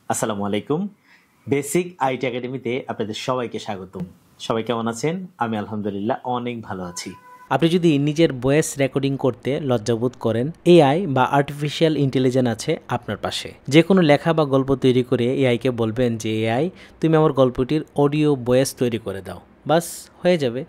আসসালামু আলাইকুম। Basic IT একাডেমিতে আপনাদের সবাইকে স্বাগতম। সবাই কেমন আছেন? আমি আলহামদুলিল্লাহ অনেক ভালো আছি। আপনি যদি নিজের ভয়েস রেকর্ডিং করতে লজ্জাবোধ করেন, এআই বা আর্টিফিশিয়াল ইন্টেলিজেন্স আছে আপনার পাশে। যে কোনো লেখা বা গল্প তৈরি করে এআইকে বলবেন যে এআই তুমি আমার গল্পটির অডিও ভয়েস তৈরি করে দাও, বাস হয়ে যাবে,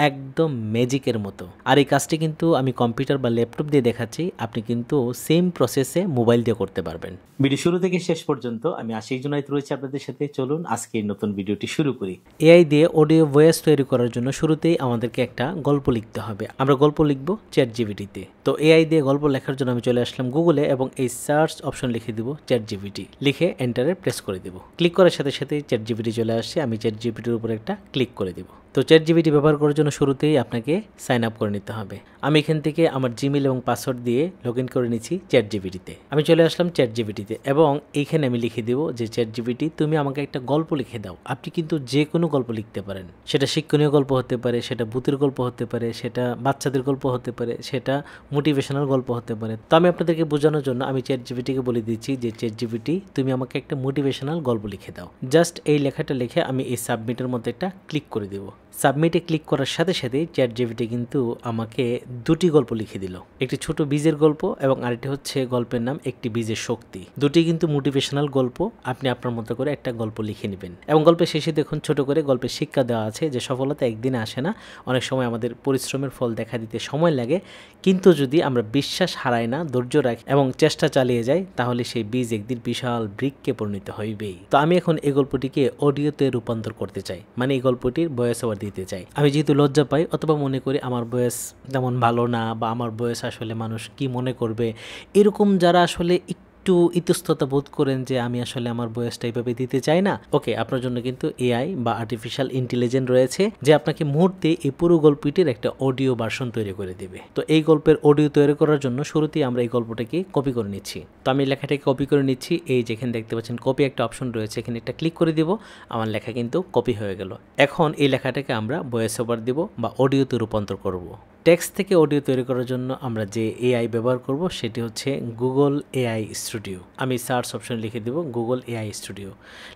একদম ম্যাজিকের মতো। আর এই কাজটি কিন্তু আমি কম্পিউটার বা ল্যাপটপ দিয়ে দেখাচ্ছি, আপনি কিন্তু সেম প্রসেসে মোবাইল দিয়ে করতে পারবেন। ভিডিও শুরু থেকে শেষ পর্যন্ত আমি আশিক জুনায়েদ রয়েছি আপনাদের সাথে। চলুন আজকে নতুন ভিডিওটি শুরু করি। এআই দিয়ে অডিও ভয়েস তৈরি করার জন্য শুরুতেই আমাদেরকে একটা গল্প লিখতে হবে। আমরা গল্প লিখব চ্যাটজিপিটিতে। তো এআই দিয়ে গল্প লেখার জন্য আমি চলে আসলাম গুগলে এবং এই সার্চ অপশন লিখে দিব চ্যাটজিপিটি, লিখে এন্টারে প্রেস করে দিব। ক্লিক করার সাথে সাথে চ্যাটজিপিটি চলে আসছে। আমি চ্যাটজিপিটির উপর একটা ক্লিক করে দিব। তো চ্যাটজিপিটি ব্যবহার করার জন্য শুরুতেই আপনাকে সাইন আপ করে নিতে হবে। আমি এখান থেকে আমার জিমেল এবং পাসওয়ার্ড দিয়ে লগ ইন করে নিচ্ছি চ্যাটজিপিটিতে। আমি চলে আসলাম চ্যাটজিপিটিতে এবং এইখানে আমি লিখে দিব যে চ্যাটজিপিটি তুমি আমাকে একটা গল্প লিখে দাও। আপনি কিন্তু যে কোনো গল্প লিখতে পারেন, সেটা শিক্ষণীয় গল্প হতে পারে, সেটা ভূতের গল্প হতে পারে, সেটা বাচ্চাদের গল্প হতে পারে, সেটা মোটিভেশনাল গল্প হতে পারে। তো আমি আপনাদেরকে বোঝানোর জন্য আমি চ্যাটজিপিটিকে বলে দিচ্ছি যে চ্যাটজিপিটি তুমি আমাকে একটা মোটিভেশনাল গল্প লিখে দাও। জাস্ট এই লেখাটা লিখে আমি এই সাবমিটের মধ্যে একটা ক্লিক করে দিব। সাবমিটে ক্লিক করার সাথে সাথে চ্যাটজিপিটি কিন্তু আমাকে দুটি গল্প লিখে দিল, একটি ছোট বীজের গল্প এবং আরেকটি হচ্ছে গল্পের নাম একটি বীজের শক্তি। দুটি কিন্তু মোটিভেশনাল গল্প। আপনি আপনার মতো করে একটা গল্প লিখে নেবেন এবং গল্পের শেষে দেখুন ছোট করে গল্পের শিক্ষা দেওয়া আছে যে সফলতা একদিনে আসে না, অনেক সময় আমাদের পরিশ্রমের ফল দেখা দিতে সময় লাগে, কিন্তু যদি আমরা বিশ্বাস হারাই না, ধৈর্য রাখি এবং চেষ্টা চালিয়ে যাই, তাহলে সেই বীজ একদিন বিশাল বৃক্ষে পরিণত হইবেই। তো আমি এখন এই গল্পটিকে অডিওতে রূপান্তর করতে চাই, মানে এই গল্পটির ভয়েস ওভার দিতে চাই। আমি যেহেতু লজ্জা পাই অথবা মনে করি আমার বয়স তেমন ভালো না বা আমার বয়স আসলে মানুষ কি মনে করবে, এরকম যারা আসলে একটু ইতস্ততা বোধ করেন যে আমি আসলে আমার বয়সটা এইভাবে দিতে চাই না, ওকে, আপনার জন্য কিন্তু এআই বা আর্টিফিশিয়াল ইন্টেলিজেন্স রয়েছে যে আপনাকে মুহূর্তে এই পুরো গল্পটির একটা অডিও ভার্সন তৈরি করে দিবে। তো এই গল্পের অডিও তৈরি করার জন্য শুরুতেই আমরা এই গল্পটাকে কপি করে নিচ্ছি। তো আমি লেখাটাকে কপি করে নিচ্ছি। এই যেখানে দেখতে পাচ্ছেন কপি একটা অপশন রয়েছে, এখানে একটা ক্লিক করে দিব। আমার লেখা কিন্তু কপি হয়ে গেল। এখন এই লেখাটাকে আমরা ভয়েস ওভার দিব বা অডিওতে রূপান্তর করব। টেক্সট থেকে অডিও তৈরি করার জন্য আমরা যে এআই ব্যবহার করব সেটি হচ্ছে গুগল এআই স্টুডিও। আমি সার্চ অপশন লিখে দেব গুগল এআই স্টুডিও।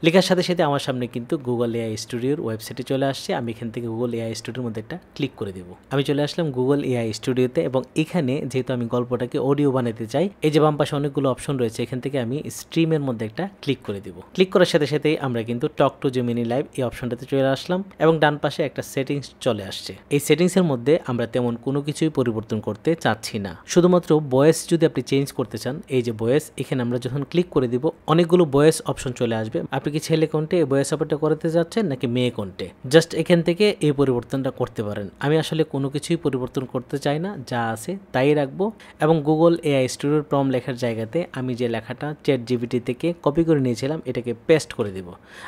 লেখার সাথে সাথে আমার সামনে কিন্তু গুগল এআই স্টুডিওর ওয়েবসাইটে চলে আসছে। আমি এখান থেকে গুগল এআই স্টুডিওর মধ্যে একটা ক্লিক করে দেব। আমি চলে আসলাম গুগল এআই স্টুডিওতে এবং এখানে যেহেতু আমি গল্পটাকে অডিও বানাতে চাই, এই যে বাম পাশে অনেকগুলো অপশন রয়েছে, এখান থেকে আমি স্ট্রিমের মধ্যে একটা ক্লিক করে দেব। ক্লিক করার সাথে সাথেই আমরা কিন্তু টক টু জেমিনি লাইভ এই অপশনটাতে চলে আসলাম এবং ডান পাশে একটা সেটিংস চলে আসছে। এই সেটিংসের মধ্যে আমরা তেমন কোনো কিছুই পরিবর্তন করতে চাচ্ছি না, শুধুমাত্র ভয়েস যদি আপনি চেঞ্জ করতে চান, এই যে ভয়েস, এখানে আমরা যখন ক্লিক করে দিব অনেকগুলো ভয়েস অপশন চলে আসবে। আপনি কি ছেলে কণ্ঠে এই ভয়েস ওভারটা করতে যাচ্ছেন নাকি মেয়ে কণ্ঠে, জাস্ট এখান থেকে এই পরিবর্তনটা করতে পারেন। আমি আসলে কোনো কিছুই পরিবর্তন করতে চাই না, যা আছে তাই রাখবো এবং গুগল এআই স্টুডিওর প্রম্পট লেখার জায়গাতে আমি যে লেখাটা চ্যাটজিপিটি থেকে কপি করে নিয়েছিলাম এটাকে পেস্ট করে দিব।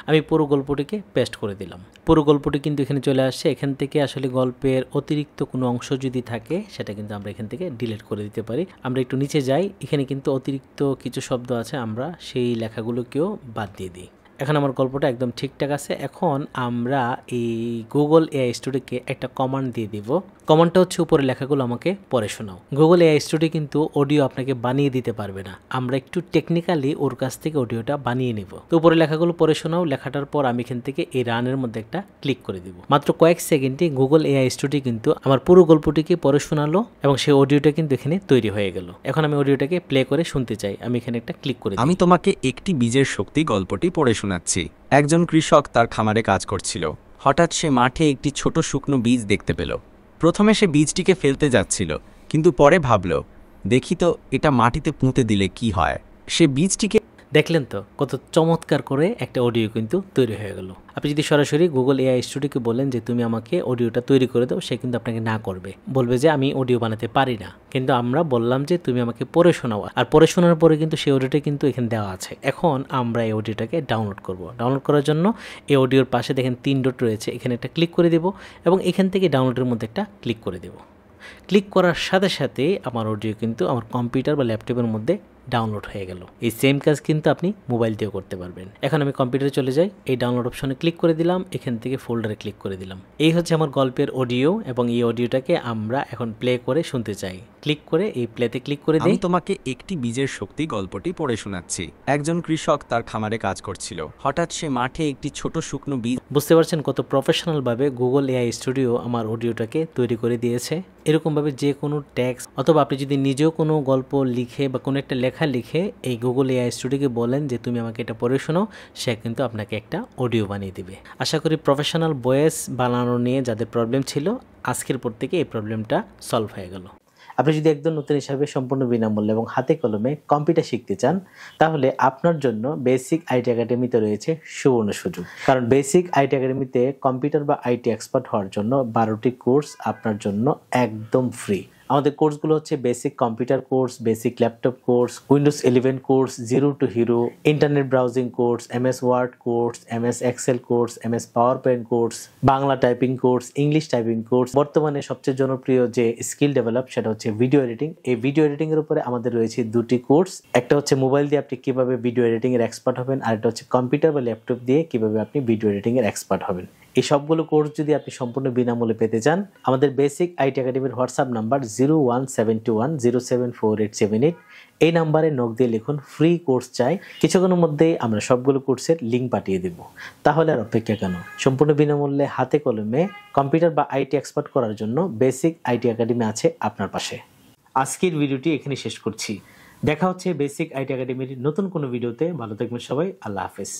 আমি পুরো গল্পটিকে পেস্ট করে দিলাম। পুরো গল্পটি কিন্তু এখানে চলে আসছে। এখান থেকে আসলে গল্পের অতিরিক্ত কোনো অংশ যদি থাকে সেটা কিন্তু আমরা এখান থেকে ডিলিট করে দিতে পারি। আমরা একটু নিচে যাই, এখানে কিন্তু অতিরিক্ত কিছু শব্দ আছে, আমরা সেই লেখাগুলোকেও বাদ দিয়ে দিই। এখন আমার গল্পটা একদম ঠিকঠাক আছে। এখন আমরা এই গুগল এআই স্টুডিওকে একটা কমান্ড দিয়ে দিব। কমান্ডটা হচ্ছে উপরে লেখাগুলো আমাকে পড়ে শোনাও। গুগল এআই স্টুডিও কিন্তু অডিও আপনাকে বানিয়ে দিতে পারবে না, আমরা একটু টেকনিক্যালি ওর কাছ থেকে অডিওটা বানিয়ে নিব। তো উপরে লেখাগুলো পড়ে শোনাও লেখাটার পর আমি এখান থেকে এই রানের মধ্যে একটা ক্লিক করে দিব। মাত্র কয়েক সেকেন্ডে গুগল এআই স্টুডিও কিন্তু আমার পুরো গল্পটিকে পড়ে শোনালো এবং সেই অডিওটা কিন্তু এখানে তৈরি হয়ে গেল। এখন আমি অডিওটাকে প্লে করে শুনতে চাই, আমি এখানে একটা ক্লিক করে দিই। আমি তোমাকে একটি বীজের শক্তি গল্পটি পড়ে শোনাচ্ছি। একজন কৃষক তার খামারে কাজ করছিল। হঠাৎ সে মাঠে একটি ছোট শুকনো বীজ দেখতে পেল। প্রথমে সে বীজটিকে ফেলতে যাচ্ছিল, কিন্তু পরে ভাবল, দেখি তো এটা মাটিতে পুঁতে দিলে কি হয়। সে বীজটিকে দেখলেন তো কত চমৎকার করে একটা অডিও কিন্তু তৈরি হয়ে গেল। আপনি যদি সরাসরি গুগল এআই স্টুডিওকে বলেন যে তুমি আমাকে অডিওটা তৈরি করে দাও, সে কিন্তু আপনাকে না করবে, বলবে যে আমি অডিও বানাতে পারি না। কিন্তু আমরা বললাম যে তুমি আমাকে পড়ে শোনাও, আর পড়ে শোনার পরে কিন্তু সেই অডিওটা কিন্তু এখানে দেওয়া আছে। এখন আমরা এই অডিওটাকে ডাউনলোড করব। ডাউনলোড করার জন্য এই অডিওর পাশে দেখেন 3 ডট রয়েছে, এখানে একটা ক্লিক করে দেব এবং এখান থেকে ডাউনলোডের মধ্যে একটা ক্লিক করে দেব। ক্লিক করার সাথে সাথে আমার অডিও কিন্তু আমার কম্পিউটার বা ল্যাপটপের মধ্যে ডাউনলোড হয়ে গেল। এই সেম কাজ কিন্তু আপনি মোবাইল দিয়েও করতে পারবেন। এখন আমি কম্পিউটারে চলে যাই, এই ডাউনলোড অপশনে ক্লিক করে দিলাম, এখান থেকে ফোল্ডারে ক্লিক করে দিলাম। এই হচ্ছে আমার গল্পের অডিও এবং এই অডিওটাকে আমরা এখন প্লে করে শুনতে চাই। ক্লিক করে এই প্লেতে ক্লিক করে দিই। আমি তোমাকে একটি বীজের শক্তি গল্পটি পড়ে শোনাচ্ছি। একজন কৃষক তার খামারে কাজ করছিল। হঠাৎ সে মাঠে একটি ছোট শুকনো বীজ। বুঝতে পারছেন কত প্রফেশনালভাবে গুগল এআই স্টুডিও আমার অডিওটাকে তৈরি করে দিয়েছে। এরকমভাবে যে কোনো টেক্সট অথবা আপনি যদি নিজেও কোনো গল্প লিখে বা কোনো একটা লেখা লিখে এই গুগল এআই স্টুডিওকে বলেন যে তুমি আমাকে এটা পড়ে শোনাও, সে কিন্তু আপনাকে একটা অডিও বানিয়ে দিবে। আশা করি প্রফেশনাল ভয়েস বানানো নিয়ে যাদের প্রবলেম ছিল, আজকের পর থেকে এই প্রবলেমটা সলভ হয়ে গেল। আপনি যদি একদম নতুন হিসাবে সম্পূর্ণ বিনামূল্যে এবং হাতে কলমে কম্পিউটার শিখতে চান, তাহলে আপনার জন্য বেসিক আইটি একাডেমিতে রয়েছে সুবর্ণ সুযোগ। কারণ বেসিক আইটি একাডেমিতে কম্পিউটার বা আইটি এক্সপার্ট হওয়ার জন্য 12টি কোর্স আপনার জন্য একদম ফ্রি। আমাদের কোর্সগুলো হচ্ছে basic computer course, basic laptop course, Windows 11 course, zero to hero, internet browsing course, MS Word course, MS Excel course, MS PowerPoint course, Bangla typing course, English typing course. বর্তমানে সবচেয়ে জনপ্রিয় যে স্কিল ডেভেলপ সেটা হচ্ছে video editing. এই video editing এর উপরে আমাদের রয়েছে 2টি কোর্স। একটা হচ্ছে মোবাইল দিয়ে আপনি কিভাবে ভিডিও এডিটিং এর এক্সপার্ট হবেন, আর একটা হচ্ছে কম্পিউটার বা ল্যাপটপ দিয়ে কিভাবে আপনি ভিডিও এডিটিং এর এক্সপার্ট হবেন। এই সবগুলো কোর্স যদি আপনি সম্পূর্ণ বিনামূল্যে পেতে চান, আমাদের বেসিক আইটি একাডেমির হোয়াটসঅ্যাপ নাম্বার 01721074878, এই নাম্বারে নক দিয়ে লিখুন ফ্রি কোর্স চাই। কিছুক্ষণের মধ্যেই আমরা সবগুলো কোর্সের লিঙ্ক পাঠিয়ে দেব। তাহলে আর অপেক্ষা কেন? সম্পূর্ণ বিনামূল্যে হাতে কলমে কম্পিউটার বা আইটি এক্সপার্ট করার জন্য বেসিক আইটি একাডেমি আছে আপনার পাশে। আজকের ভিডিওটি এখানে শেষ করছি। দেখা হচ্ছে বেসিক আইটি একাডেমির নতুন কোনো ভিডিওতে। ভালো থাকবেন সবাই, আল্লাহ হাফেজ।